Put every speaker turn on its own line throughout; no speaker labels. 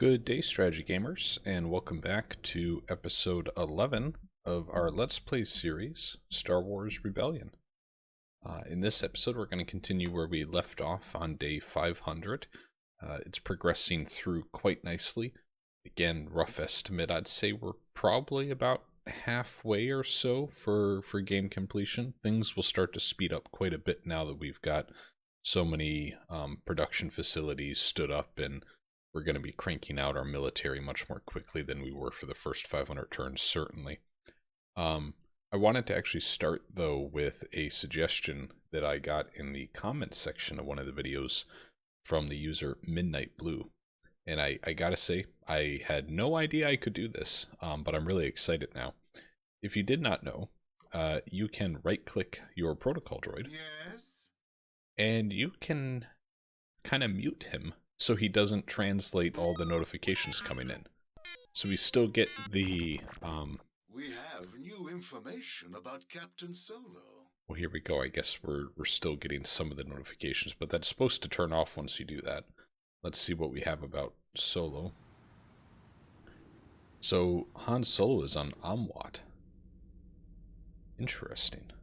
Good day, strategy gamers, and welcome back to episode 11 of our Let's Play series, Star Wars Rebellion. In this episode, we're going to continue where we left off on day 500. It's progressing through quite nicely. Again, rough estimate, I'd say we're probably about halfway or so for game completion. Things will start to speed up quite a bit now that we've got so many production facilities stood up, and we're going to be cranking out our military much more quickly than we were for the first 500 turns, certainly. I wanted to actually start, though, with a suggestion that I got in the comments section of one of the videos from the user Midnight Blue. And I gotta say, I had no idea I could do this, but I'm really excited now. If you did not know, you can right-click your protocol droid.
Yes?
And you can kind of mute him so he doesn't translate all the notifications coming in. So we still get the,
We have new information about Captain Solo.
well, here we go. I guess we're still getting some of the notifications, but that's supposed to turn off once you do that. Let's see what we have about Solo. So Han Solo is on Amwat. Interesting.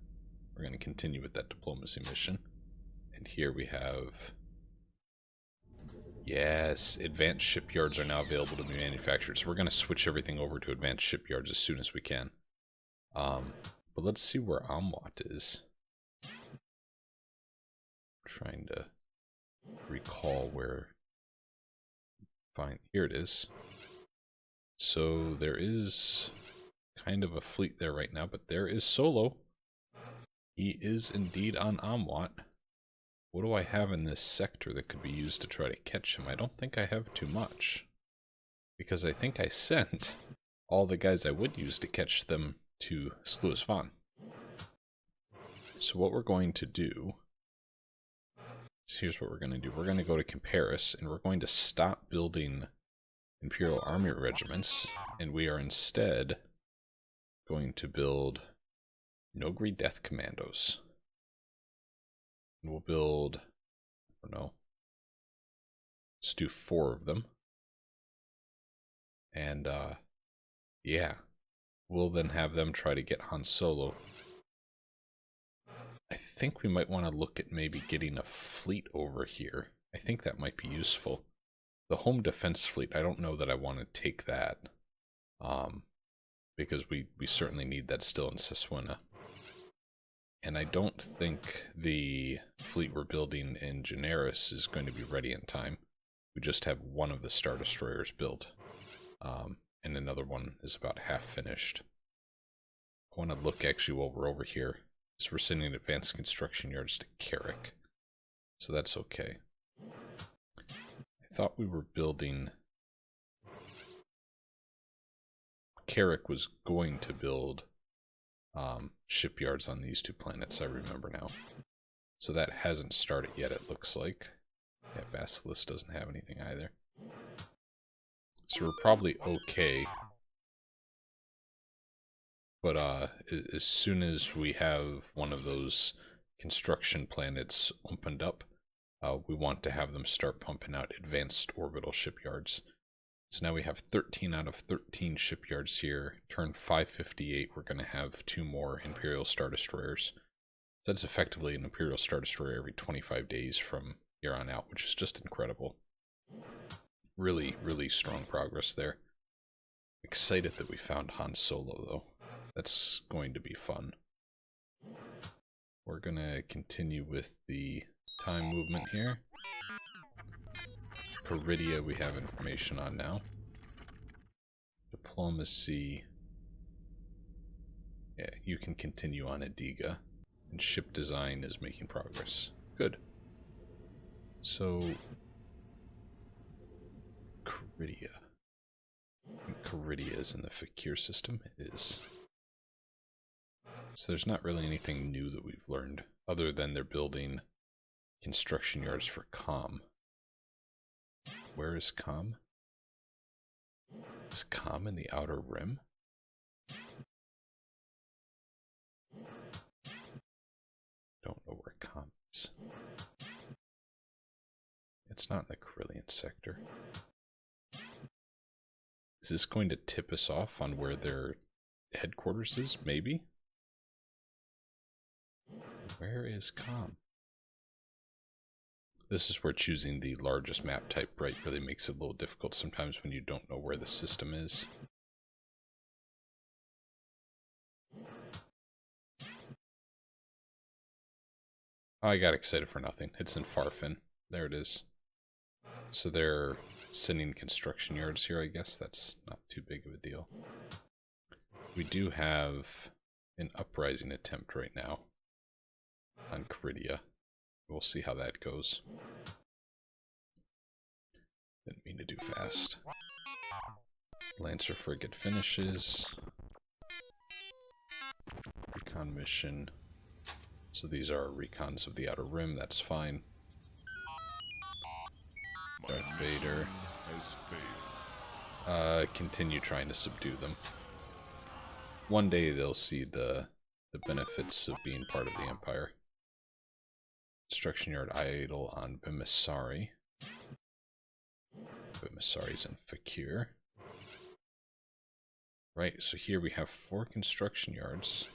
We're going to continue with that diplomacy mission. And here we have... Yes, advanced shipyards are now available to be manufactured. So we're going to switch everything over to advanced shipyards as soon as we can. But let's see where Amwat is. I'm trying to recall where... Fine, here it is. So there is kind of a fleet there right now, but there is Solo. He is indeed on Amwat. What do I have in this sector that could be used to try to catch him? I don't think I have too much. Because I think I sent all the guys I would use to catch them to Sluis Van. So what we're going to do... Here's what we're going to do. We're going to go to Comparis, and we're going to stop building Imperial Army regiments, and we are instead going to build Nogri Death Commandos. And we'll build, I don't know, let's do 4 of them. And, yeah, we'll then have them try to get Han Solo. I think we might want to look at maybe getting a fleet over here. I think that might be useful. The home defense fleet, I don't know that I want to take that. Because we certainly need that still in Siswina. And I don't think the fleet we're building in Generis is going to be ready in time. We just have one of the Star Destroyers built. And another one is about half finished. I want to look actually while we're over here. So we're sending advanced construction yards to Carrick. So that's okay. I thought we were building... Carrick was going to build shipyards on these 2 planets, I remember now. So that hasn't started yet, it looks like. Yeah, Basilisk doesn't have anything either. So we're probably okay. But as soon as we have one of those construction planets opened up, we want to have them start pumping out advanced orbital shipyards. So now we have 13 out of 13 shipyards here. Turn 558, we're going to have 2 more Imperial Star Destroyers. That's effectively an Imperial Star Destroyer every 25 days from here on out, which is just incredible. Really, really strong progress there. Excited that we found Han Solo, though. That's going to be fun. We're going to continue with the time movement here. Caridia we have information on now. Diplomacy. Yeah, you can continue on Adiga. And ship design is making progress. Good. So, Caridia. I think Caridia is in the Fakir system. It is. So there's not really anything new that we've learned, other than they're building construction yards for Com. Where is Com? Is Com in the Outer Rim? Don't know where Com is. It's not in the Carillion sector. Is this going to tip us off on where their headquarters is? Maybe? Where is Com? This is where choosing the largest map type, right, really makes it a little difficult sometimes when you don't know where the system is. Oh, I got excited for nothing. It's in Farfin. There it is. So they're sending construction yards here, I guess. That's not too big of a deal. We do have an uprising attempt right now on Caridia. We'll see how that goes. Didn't mean to do fast. Lancer frigate finishes. Recon mission. So these are recons of the Outer Rim, that's fine. Darth Vader. Continue trying to subdue them. One day they'll see the benefits of being part of the Empire. Construction yard idle on Bimisari. Bimisari's in Fakir. Right, so here we have 4 construction yards.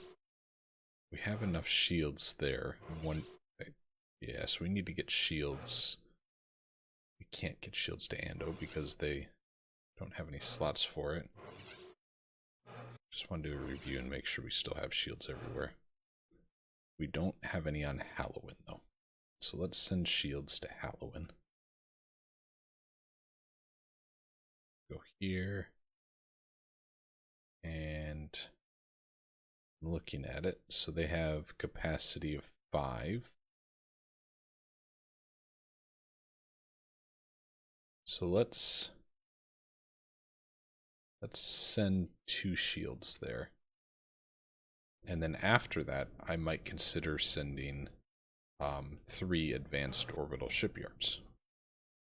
We have enough shields there. Yeah, so we need to get shields. We can't get shields to Ando because they don't have any slots for it. Just want to do a review and make sure we still have shields everywhere. We don't have any on Halloween though. So let's send shields to Halloween. Go here. And I'm looking at it. So they have capacity of 5. So let's send 2 shields there. And then after that, I might consider sending 3 advanced orbital shipyards,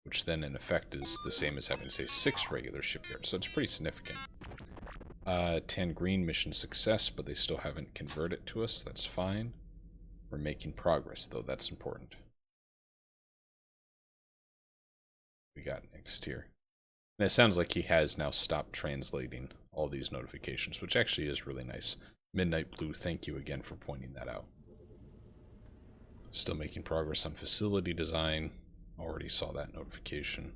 which then in effect is the same as having, say, 6 regular shipyards. So it's pretty significant. Tangreen mission success, but they still haven't converted to us. That's fine. We're making progress, though. That's important. We got next here. And it sounds like he has now stopped translating all these notifications, which actually is really nice. Midnight Blue, thank you again for pointing that out. Still making progress on facility design. Already saw that notification.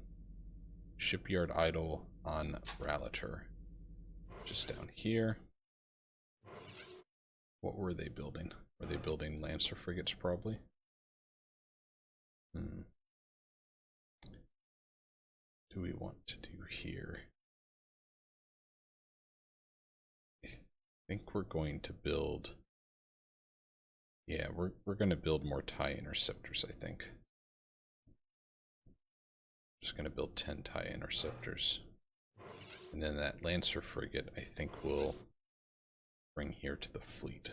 Shipyard idle on Ralator. Just down here. What were they building? Were they building Lancer frigates, probably? Do we want to do here? I think we're going to build... Yeah, we're going to build more TIE interceptors, I think. Just going to build 10 TIE interceptors. And then that Lancer frigate, I think we'll bring here to the fleet.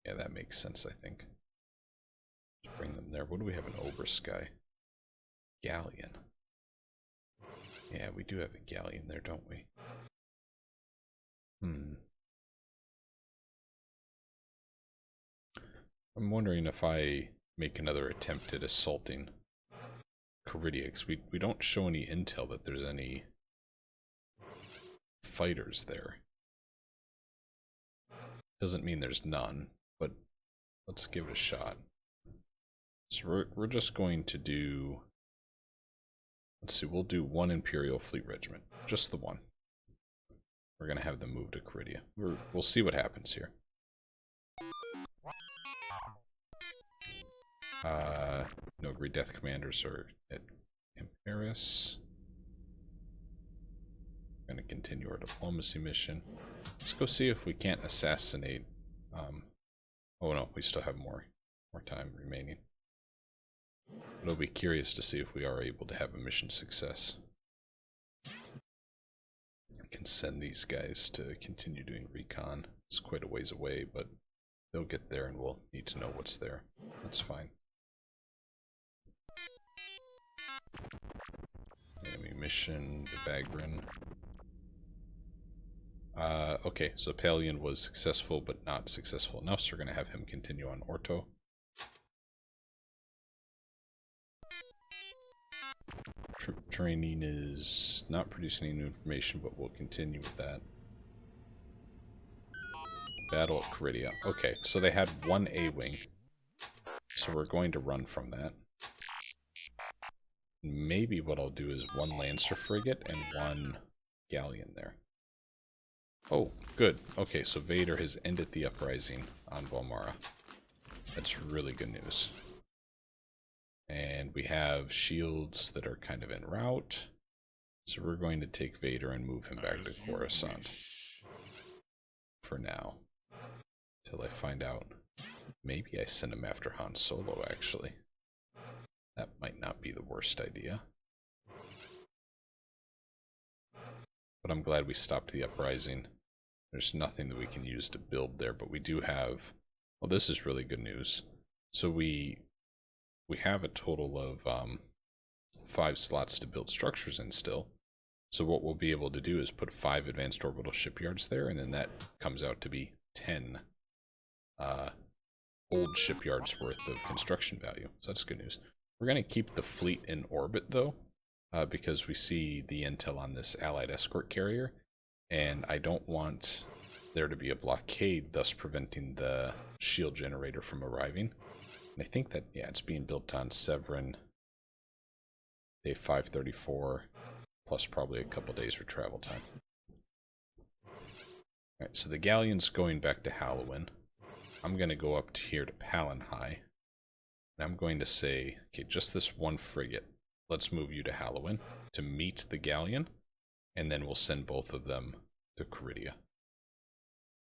Yeah, that makes sense, I think. Just bring them there. What do we have in Obersky? Galleon. Yeah, we do have a galleon there, don't we? I'm wondering if I make another attempt at assaulting Caridia, because we don't show any intel that there's any fighters there. Doesn't mean there's none, but let's give it a shot. So we're just going to do... Let's see, we'll do 1 Imperial Fleet Regiment. Just the 1. We're going to have them move to Caridia. We'll see what happens here. No Death Commanders are at Paris. We're going to continue our diplomacy mission. Let's go see if we can't assassinate... oh no, we still have more time remaining. But I'll be curious to see if we are able to have a mission success. I can send these guys to continue doing recon. It's quite a ways away, but they'll get there and we'll need to know what's there. That's fine. Enemy mission, the Bagrin. Okay, so Palion was successful, but not successful enough, so we're going to have him continue on Orto. Troop Training is not producing any new information, but we'll continue with that. Battle at Caridia. Okay, so they had one A-wing. So we're going to run from that. Maybe what I'll do is one Lancer frigate and one galleon there. Oh, good. Okay, so Vader has ended the uprising on Balmara. That's really good news. And we have shields that are kind of en route. So we're going to take Vader and move him back to Coruscant. For now. Till I find out. Maybe I send him after Han Solo, actually. That might not be the worst idea. But I'm glad we stopped the uprising. There's nothing that we can use to build there, but we do have... Well, this is really good news. So we have a total of 5 slots to build structures in still. So what we'll be able to do is put 5 advanced orbital shipyards there, and then that comes out to be 10 old shipyards worth of construction value. So that's good news. We're going to keep the fleet in orbit, though, because we see the intel on this allied escort carrier, and I don't want there to be a blockade, thus preventing the shield generator from arriving. And I think that, yeah, it's being built on Severin, day 534, plus probably a couple days for travel time. Alright, so the galleon's going back to Halloween. I'm going to go up to here to Palanhai. And I'm going to say, okay, just this one frigate. Let's move you to Halloween to meet the galleon. And then we'll send both of them to Caridia.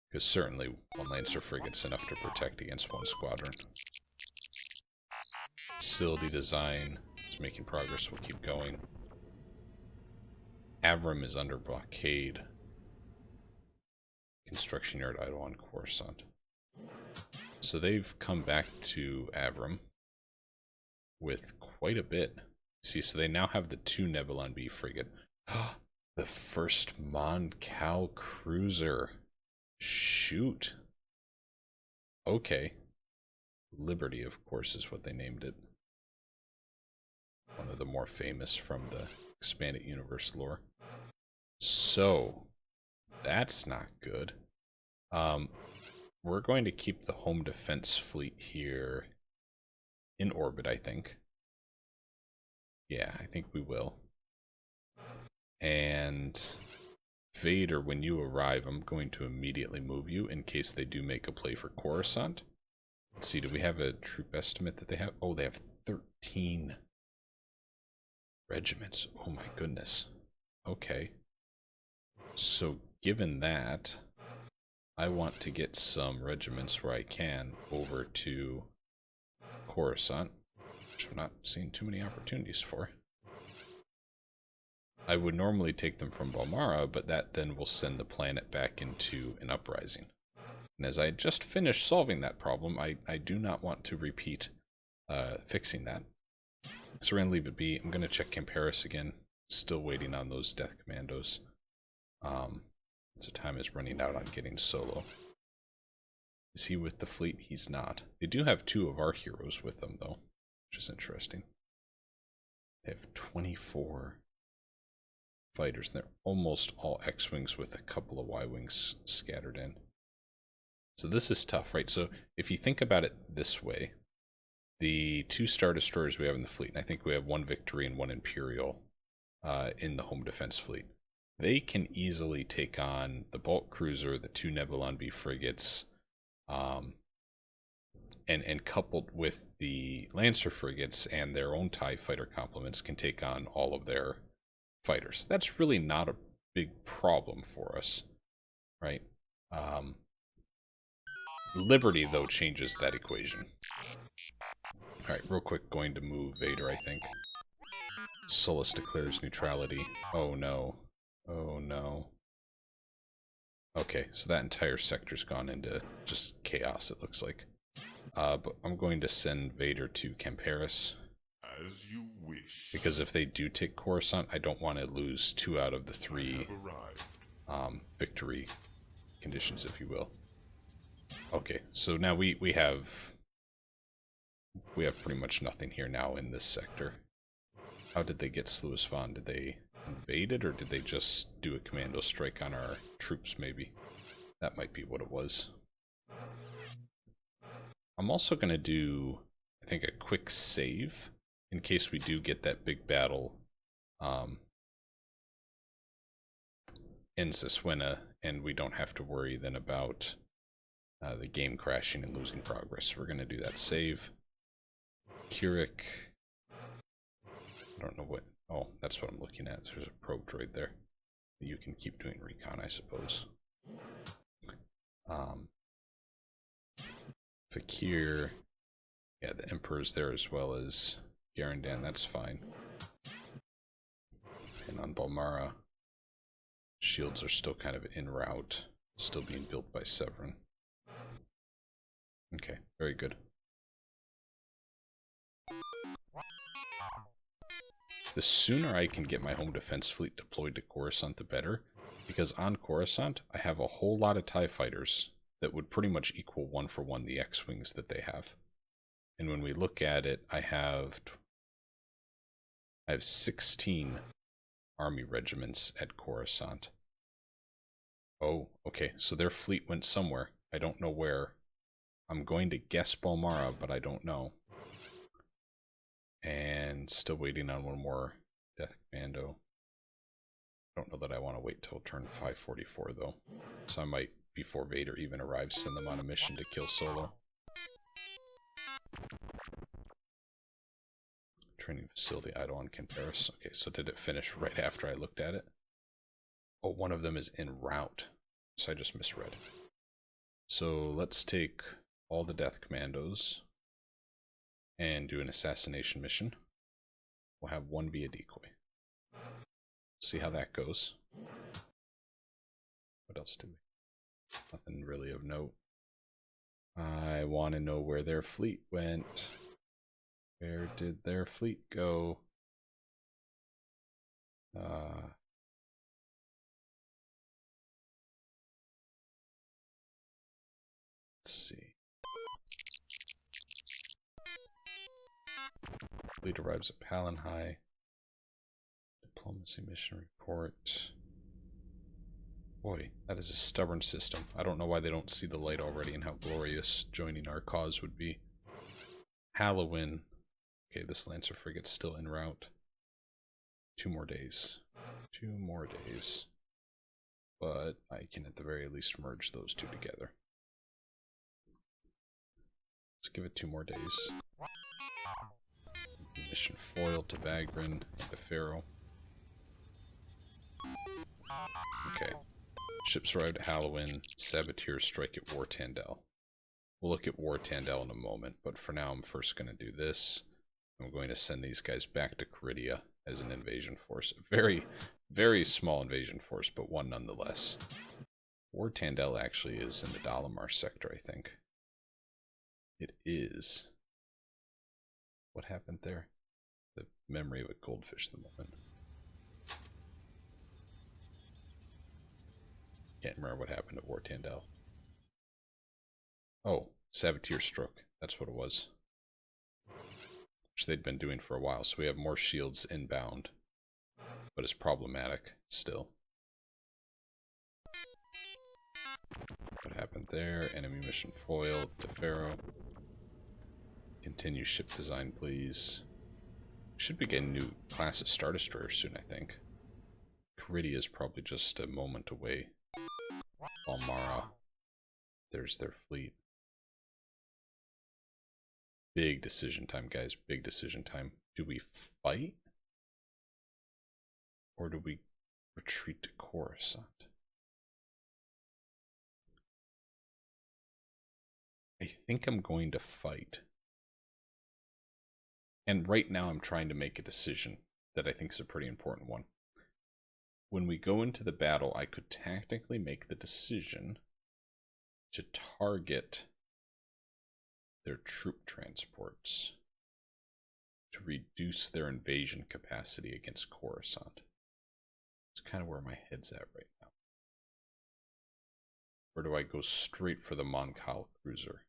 Because certainly one Lancer frigate's enough to protect against one squadron. Facility design is making progress. We'll keep going. Avram is under blockade. Construction yard idle on Coruscant. So they've come back to Avram with quite a bit. See, so they now have the 2 Nebulon B frigate. The first Mon Cal cruiser. Shoot. Okay. Liberty, of course, is what they named it. One of the more famous from the expanded universe lore. So, that's not good. We're going to keep the home defense fleet here in orbit, I think. Yeah, I think we will. And Vader, when you arrive, I'm going to immediately move you in case they do make a play for Coruscant. Let's see, do we have a troop estimate that they have? Oh, they have 13 regiments. Oh my goodness. Okay. So, given that, I want to get some regiments where I can over to Coruscant, which I'm not seeing too many opportunities for. I would normally take them from Balmara, but that then will send the planet back into an uprising. And as I just finished solving that problem, I do not want to repeat fixing that. So we're going to leave it be. I'm going to check Camparis again. Still waiting on those Death Commandos. So time is running out on getting Solo. Is he with the fleet? He's not. They do have 2 of our heroes with them, though, which is interesting. They have 24 fighters, and they're almost all X-Wings with a couple of Y-Wings scattered in. So this is tough, right? So if you think about it this way, the 2 Star Destroyers we have in the fleet, and I think we have 1 Victory and 1 Imperial in the home defense fleet, they can easily take on the bulk cruiser, the 2 Nebulon B frigates, and coupled with the Lancer frigates and their own TIE fighter complements can take on all of their fighters. That's really not a big problem for us, right? Liberty, though, changes that equation. Alright, real quick, going to move Vader, I think. Solus declares neutrality. Oh no. Oh no. Okay, so that entire sector's gone into just chaos, it looks like. But I'm going to send Vader to Camparis.
As you wish.
Because if they do take Coruscant, I don't want to lose 2 out of the 3 victory conditions, if you will. Okay, so now we have pretty much nothing here now in this sector. How did they get Sluis Von? Did they invade it, or did they just do a commando strike on our troops, maybe? That might be what it was. I'm also going to do, I think, a quick save in case we do get that big battle in Siswena, and we don't have to worry then about the game crashing and losing progress. So we're going to do that save. Keurig. I don't know what... Oh, that's what I'm looking at. There's a probe droid there. You can keep doing recon, I suppose. Fakir. Yeah, the Emperor's there as well as Garandan. That's fine. And on Balmara, shields are still kind of en route. Still being built by Severin. Okay, very good. The sooner I can get my home defense fleet deployed to Coruscant, the better. Because on Coruscant, I have a whole lot of TIE fighters that would pretty much equal 1-for-1 the X-Wings that they have. And when we look at it, I have 16 army regiments at Coruscant. Oh, okay, so their fleet went somewhere. I don't know where. I'm going to guess Balmara, but I don't know. And still waiting on one more Death Commando. I don't know that I want to wait till turn 544, though. So I might, before Vader even arrives, send them on a mission to kill Solo. Training facility idle on Canteris. Okay, so did it finish right after I looked at it? Oh, one of them is en route. So I just misread. So let's take all the Death Commandos and do an assassination mission. We'll have one be a decoy. See how that goes. What else do we? Nothing really of note. I want to know where their fleet went. Where did their fleet go? Let's see. Fleet arrives at Palin High. Diplomacy mission report. Boy, that is a stubborn system. I don't know why they don't see the light already and how glorious joining our cause would be. Halloween. Okay, this Lancer frigate's still en route. 2 more days. 2 more days. But I can at the very least merge those two together. Let's give it 2 more days. Mission foil to Vagrin and to Pharaoh. Okay. Ships arrived at Halloween. Saboteurs strike at War Tandel. We'll look at War Tandel in a moment, but for now I'm first going to do this. I'm going to send these guys back to Caridia as an invasion force. A very, very small invasion force, but one nonetheless. War Tandel actually is in the Dalamar sector, I think. It is. What happened there? The memory of a goldfish at the moment. Can't remember what happened at War Tandel. Oh, Saboteur Stroke. That's what it was. Which they'd been doing for a while, so we have more shields inbound. But it's problematic still. What happened there? Enemy mission foiled to Pharaoh. Continue ship design, please. Should be getting new class of Star Destroyer soon, I think. Caridia is probably just a moment away. Balmara. There's their fleet. Big decision time, guys. Big decision time. Do we fight? Or do we retreat to Coruscant? I think I'm going to fight. And right now I'm trying to make a decision that I think is a pretty important one. When we go into the battle, I could tactically make the decision to target their troop transports to reduce their invasion capacity against Coruscant. It's kind of where my head's at right now. Or do I go straight for the Monkal cruiser?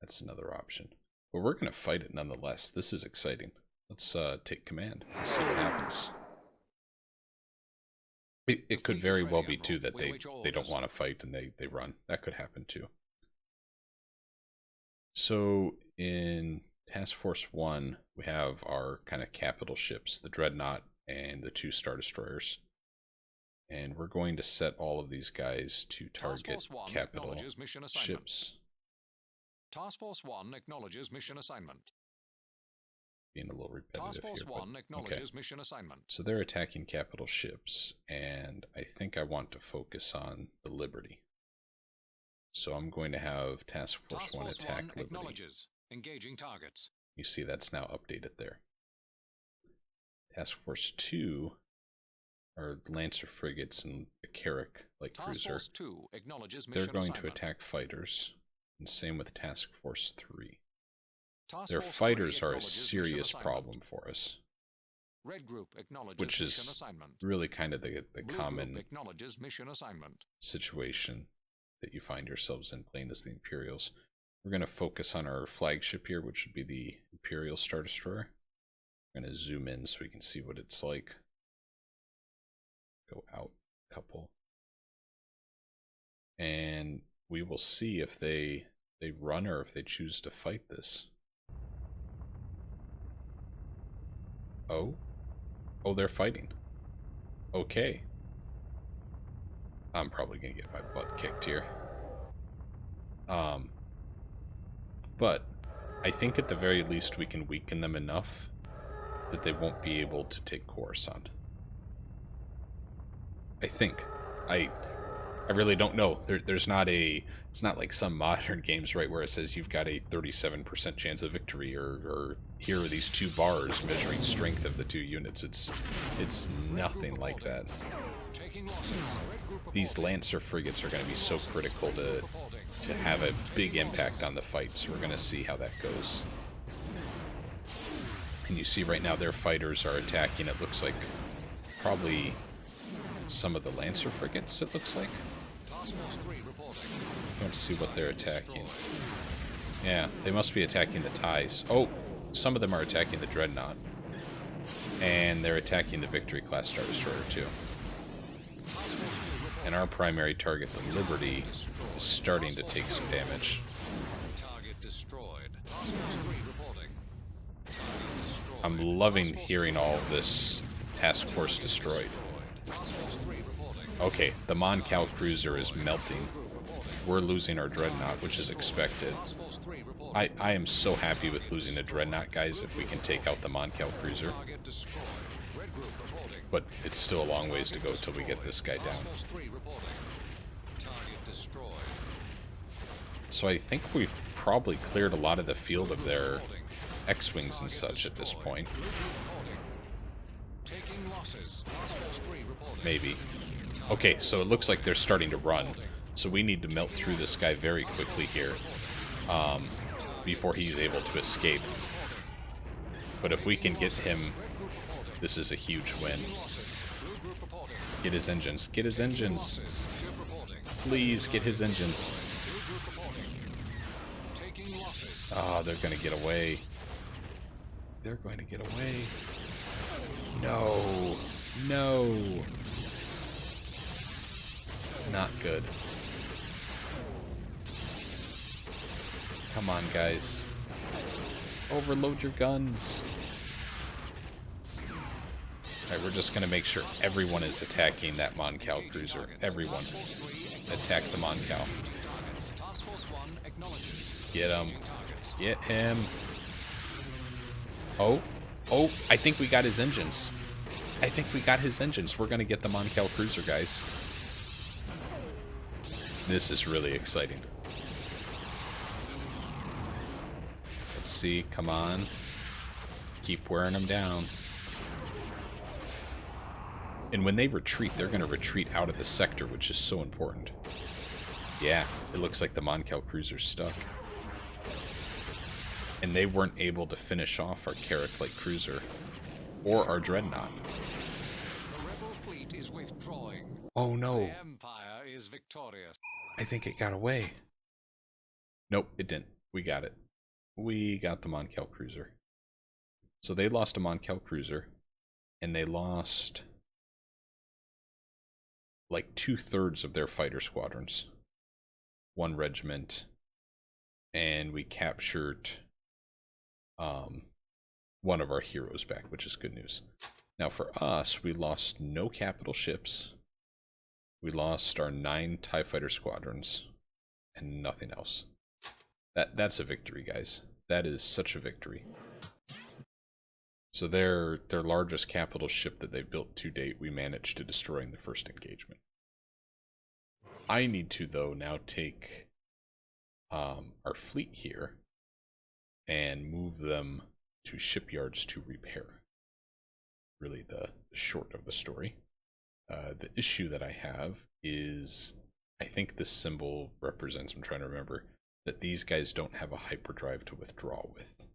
That's another option. But we're going to fight it nonetheless. This is exciting. Let's take command and see what happens. It could very well be too that they don't want to fight and they run. That could happen too. So in Task Force 1, we have our kind of capital ships, the Dreadnought and the 2 Star Destroyers. And we're going to set all of these guys to target capital ships.
Task Force 1 acknowledges mission assignment.
Being a little repetitive
Task Force
here,
1
but
acknowledges
okay.
mission assignment.
So they're attacking capital ships, and I think I want to focus on the Liberty. So I'm going to have Task Force 1 attack Liberty.
Engaging targets.
You see that's now updated there. Task Force 2 are Lancer frigates and a Carrack light cruiser. They're going to attack fighters, and same with Task Force 3. Their fighters are a serious problem for us, which is really kind of the common situation that you find yourselves in playing as the Imperials. We're going to focus on our flagship here, which would be the Imperial Star Destroyer. I'm going to zoom in so we can see what it's like. Go out a couple. And we will see if they run or if they choose to fight this. Oh? Oh, they're fighting. Okay. I'm probably going to get my butt kicked here. But I think at the very least we can weaken them enough that they won't be able to take Coruscant. I think. I really don't know. There's not a... It's not like some modern games, right, where it says you've got a 37% chance of victory, or here are these 2 bars measuring strength of the 2 units. It's nothing like that. These Lancer frigates are going to be so critical to have a big impact on the fight, so we're going to see how that goes. And you see right now their fighters are attacking, it looks like, probably some of the Lancer frigates, it looks like. Let's see what they're attacking. Yeah, they must be attacking the TIEs. Oh, some of them are attacking the Dreadnought. And they're attacking the Victory class Star Destroyer too. And our primary target, the Liberty, is starting to take some damage. I'm loving hearing all of this Task Force destroyed. Okay, the Mon Cal cruiser is melting. We're losing our Dreadnought, which is expected. I am so happy with losing a Dreadnought, guys, if we can take out the Mon Cal cruiser. But it's still a long ways to go till we get this guy down. So I think we've probably cleared a lot of the field of their X-Wings and such at this point. Maybe. Okay, so it looks like they're starting to run. So we need to melt through this guy very quickly here before he's able to escape. But if we can get him, this is a huge win. Get his engines. Get his engines. Please get his engines. Oh, they're going to get away. They're going to get away. No. No. Not good. Come on, guys. Overload your guns. Alright, we're just going to make sure everyone is attacking that Mon Cal cruiser. Everyone. Attack the Mon Cal. Get him. Get him. Oh. Oh, I think we got his engines. I think we got his engines. We're going to get the Mon Cal cruiser, guys. This is really exciting. Let's see. Come on. Keep wearing them down. And when they retreat, they're going to retreat out of the sector, which is so important. Yeah, it looks like the Mon Cal cruiser's stuck. And they weren't able to finish off our Carrack light cruiser or our Dreadnought. Oh no. I think it got away. Nope, it didn't. We got it. We got the Mon Cal cruiser. So they lost a Moncal cruiser, and they lost like 2/3 of their fighter squadrons, one regiment, and we captured one of our heroes back, which is good news. Now for us, we lost no capital ships. We lost our 9 TIE fighter squadrons and nothing else. That's a victory, guys. That is such a victory. So their largest capital ship that they've built to date, we managed to destroy in the first engagement. I need to, though, now take our fleet here and move them to shipyards to repair. Really the short of the story. The issue that I have is, I think this symbol represents, I'm trying to remember, that these guys don't have a hyperdrive to withdraw with.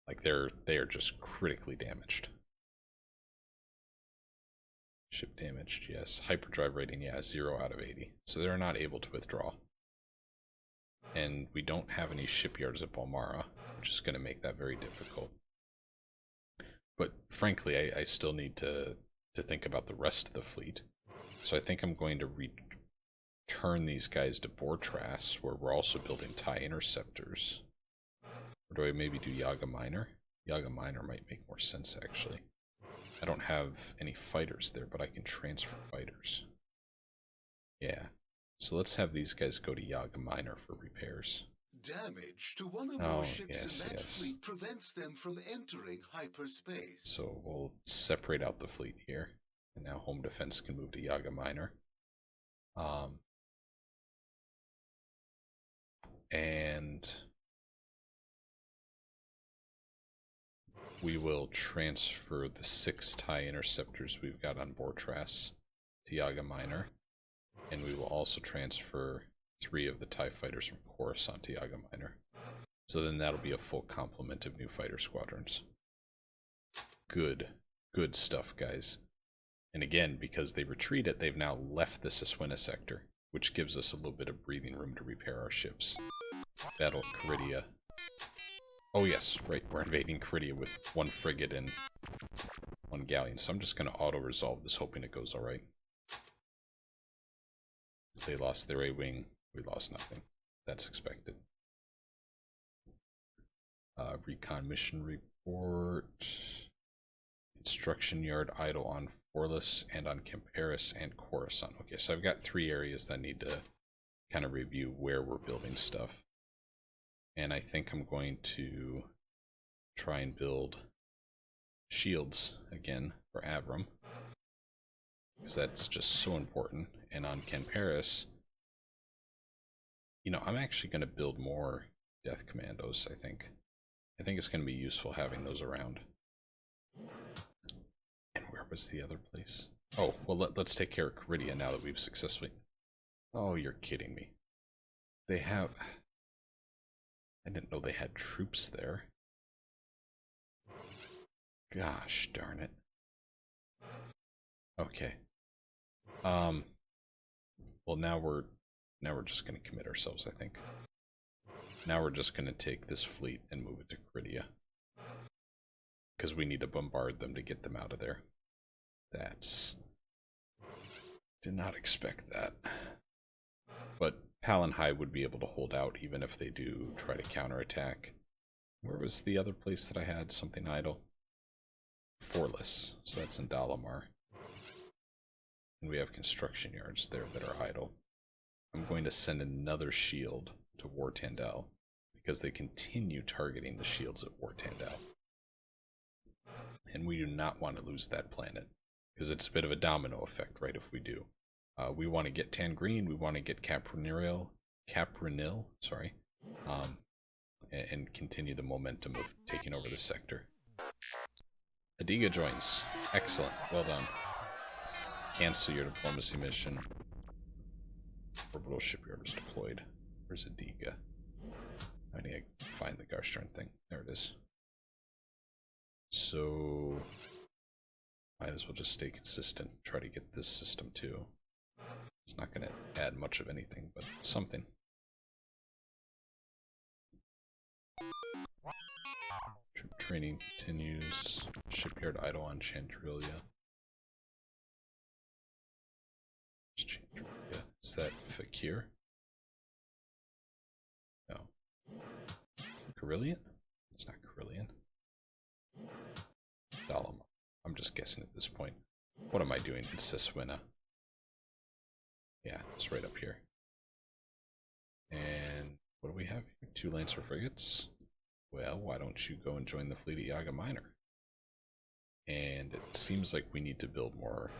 Like they are just critically damaged. Ship damaged, yes. Hyperdrive rating, yeah, 0 out of 80. So they're not able to withdraw. And we don't have any shipyards at Balmara, which is going to make that very difficult. But frankly, I still need to think about the rest of the fleet. So I think I'm going to return these guys to Bortras, where we're also building TIE interceptors. Or do I maybe do Yaga Minor? Yaga Minor might make more sense, actually. I don't have any fighters there, but I can transfer fighters. Yeah. So let's have these guys go to Yaga Minor for repairs.
Damage to one of our ships in that fleet prevents them from entering hyperspace.
So we'll separate out the fleet here. And now home defense can move to Yaga Minor. And we will transfer the 6 TIE interceptors we've got on Bortras to Yaga Minor. And we will also transfer 3 of the TIE fighters from Coruscant to Yaga Minor. So then that'll be a full complement of new fighter squadrons. Good stuff, guys. And again, because they retreated, they've now left the Siswena sector, which gives us a little bit of breathing room to repair our ships. Battle of Caridia. Oh yes, right, we're invading Caridia with 1 frigate and 1 galleon, so I'm just going to auto-resolve this, hoping it goes alright. They lost their A-wing, we lost nothing. That's expected. Recon mission report. Instruction yard idle on Forless and on Camparis and Coruscant. Okay, so I've got 3 areas that I need to kind of review where we're building stuff. And I think I'm going to try and build shields again for Avram, because that's just so important. And on Camparis, you know, I'm actually going to build more Death Commandos, I think. I think it's going to be useful having those around. And where was the other place? Oh, well, let's take care of Caridia now that we've successfully... Oh, you're kidding me. They have... I didn't know they had troops there. Gosh darn it. Okay. Well, now we're just going to commit ourselves, I think. Now we're just going to take this fleet and move it to Caridia, because we need to bombard them to get them out of there. That's... Did not expect that. But Palin High would be able to hold out even if they do try to counterattack. Where was the other place that I had something idle? Forless. So that's in Dalamar. And we have construction yards there that are idle. I'm going to send another shield to War Tandel, because they continue targeting the shields at War Tandel. And we do not want to lose that planet, because it's a bit of a domino effect, right, if we do. We want to get Tangreen, we want to get Capranil, sorry, and continue the momentum of taking over the sector. Adiga joins. Excellent. Well done. Cancel your diplomacy mission. Orbital shipyard is deployed. Where's Adiga? I need to find the Garstern thing. There it is. So... might as well just stay consistent. Try to get this system too. It's not going to add much of anything, but something. Troop training continues. Shipyard idle on Chandrilia. Chandrilia. Is that Fakir? No. Carillion? It's not Carillion. Dalam. I'm just guessing at this point. What am I doing? It's Siswina. Yeah, it's right up here. And what do we have here? 2 Lancer frigates. Well, why don't you go and join the fleet at Yaga Minor? And it seems like we need to build more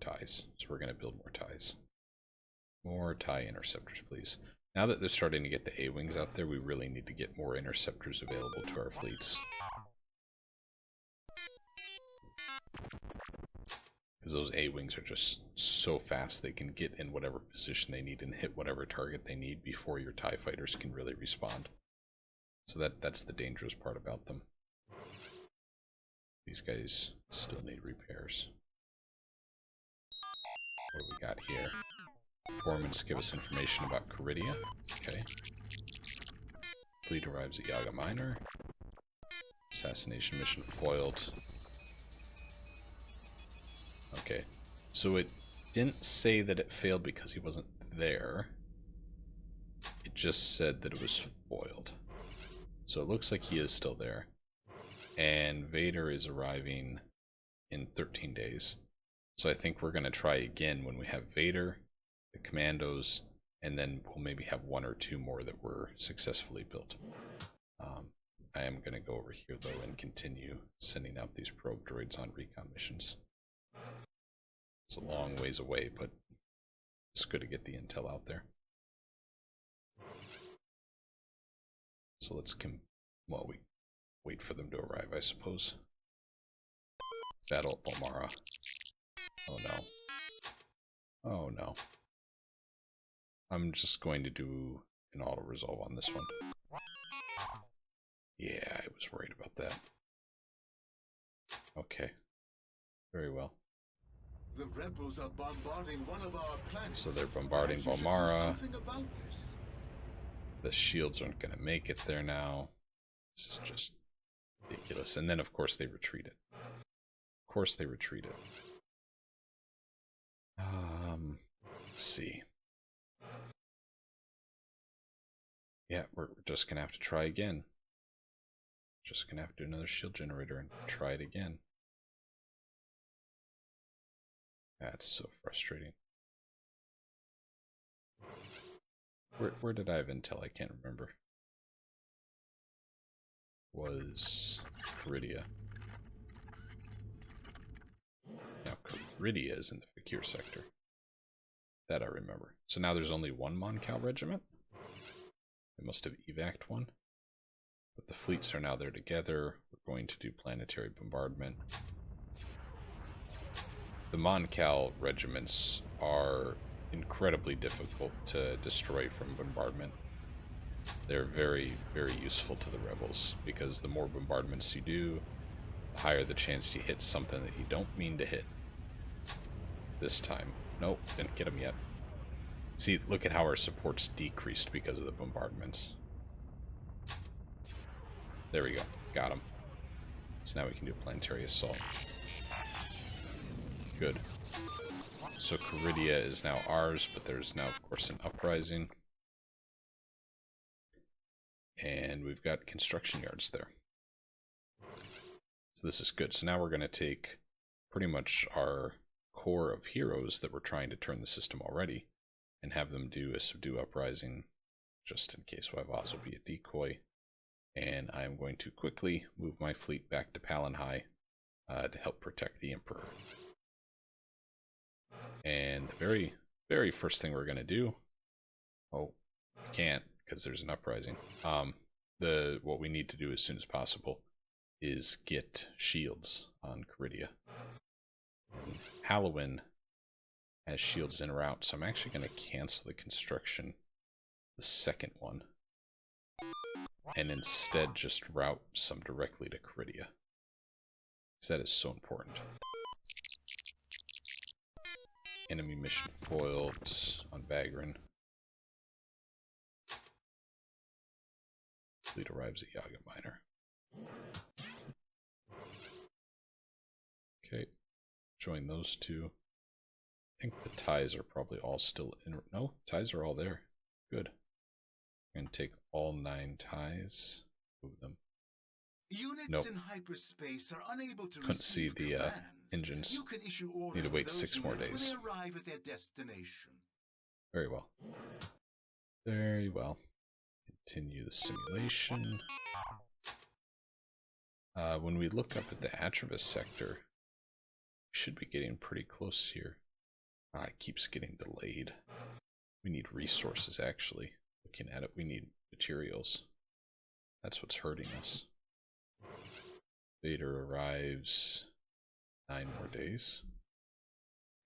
ties. So we're going to build more ties. More tie interceptors, please. Now that they're starting to get the A-Wings out there, we really need to get more interceptors available to our fleets. Because those A-Wings are just so fast, they can get in whatever position they need and hit whatever target they need before your TIE fighters can really respond. So that's the dangerous part about them. These guys still need repairs. What do we got here? Performance give us information about Caridia. Okay. Fleet arrives at Yaga Minor. Assassination mission foiled. Okay. So it didn't say that it failed because he wasn't there. It just said that it was foiled. So it looks like he is still there. And Vader is arriving in 13 days. So I think we're going to try again when we have Vader, the commandos, and then we'll maybe have 1 or 2 more that were successfully built. I am going to go over here, though, and continue sending out these probe droids on recon missions. It's a long ways away, but it's good to get the intel out there. So let's well, we wait for them to arrive, I suppose. Battle at Bomara. Oh no. Oh no. I'm just going to do an auto-resolve on this one. Yeah, I was worried about that. Okay. Very well.
The rebels are bombarding one of our planets.
So they're bombarding Bomara. The shields aren't going to make it there now. This is just ridiculous. And then, of course, they retreated. Of course, they retreated. Let's see. Yeah, we're just going to have to try again. Just going to have to do another shield generator and try it again. That's so frustrating. Where did I have intel? I can't remember. Was Caridia. Now Caridia is in the Fakir sector. That I remember. So now there's only 1 Mon Cal regiment. They must have evac'd 1. But the fleets are now there together. We're going to do planetary bombardment. The Mon Cal regiments are incredibly difficult to destroy from bombardment. They're very, very useful to the rebels, because the more bombardments you do, the higher the chance you hit something that you don't mean to hit. This time. Nope, didn't get them yet. See, look at how our support's decreased because of the bombardments. There we go. Got them. So now we can do planetary assault. Good. So Caridia is now ours, but there's now, of course, an uprising. And we've got construction yards there. So this is good. So now we're going to take pretty much our core of heroes that we're trying to turn the system already and have them do a subdue uprising just in case Wavaz will be a decoy. And I'm going to quickly move my fleet back to Palanhai to help protect the Emperor. And the very, very first thing we're going to do... Oh, we can't because there's an uprising. What we need to do as soon as possible is get shields on Caridia. And Halloween has shields in route, so I'm actually going to cancel the construction, the second one, and instead just route some directly to Caridia. Because that is so important. Enemy mission foiled on Bagran. Fleet arrives at Yaga Minor. Okay, join those two. I think the ties are probably all still in. No, ties are all there. Good. I'm going to take all 9 ties, move them.
Units
Nope.
in hyperspace are unable to
Couldn't see
receive
the
commands.
engines.
You can issue orders
Need to wait
to those
6 more
units
days.
when they arrive at their destination.
Very well. Very well. Continue the simulation. When we look up at the Atravus sector, we should be getting pretty close here. It keeps getting delayed. We need resources, actually. Looking at it, we need materials. That's what's hurting us. Vader arrives 9 more days.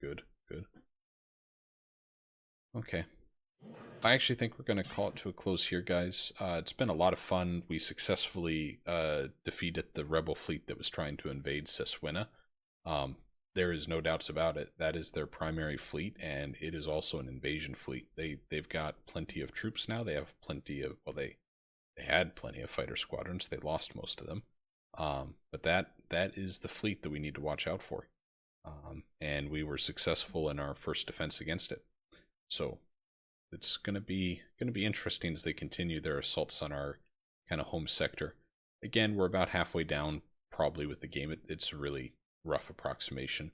Good, good. Okay. I actually think we're going to call it to a close here, guys. It's been a lot of fun. We successfully defeated the rebel fleet that was trying to invade Seswina. There is no doubts about it. That is their primary fleet, and it is also an invasion fleet. They've got plenty of troops now. They have plenty of, well, they had plenty of fighter squadrons. They lost most of them. But that is the fleet that we need to watch out for. And we were successful in our first defense against it. So it's gonna be interesting as they continue their assaults on our kind of home sector. Again, we're about halfway down probably with the game. It's a really rough approximation.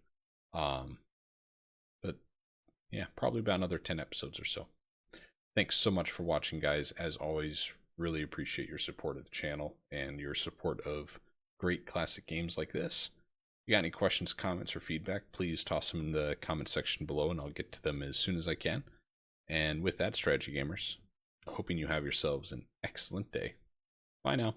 But yeah, probably about another 10 episodes or so. Thanks so much for watching, guys. As always, really appreciate your support of the channel and your support of great classic games like this. If you got any questions, comments, or feedback, please toss them in the comment section below and I'll get to them as soon as I can. And with that, strategy gamers, hoping you have yourselves an excellent day. Bye now.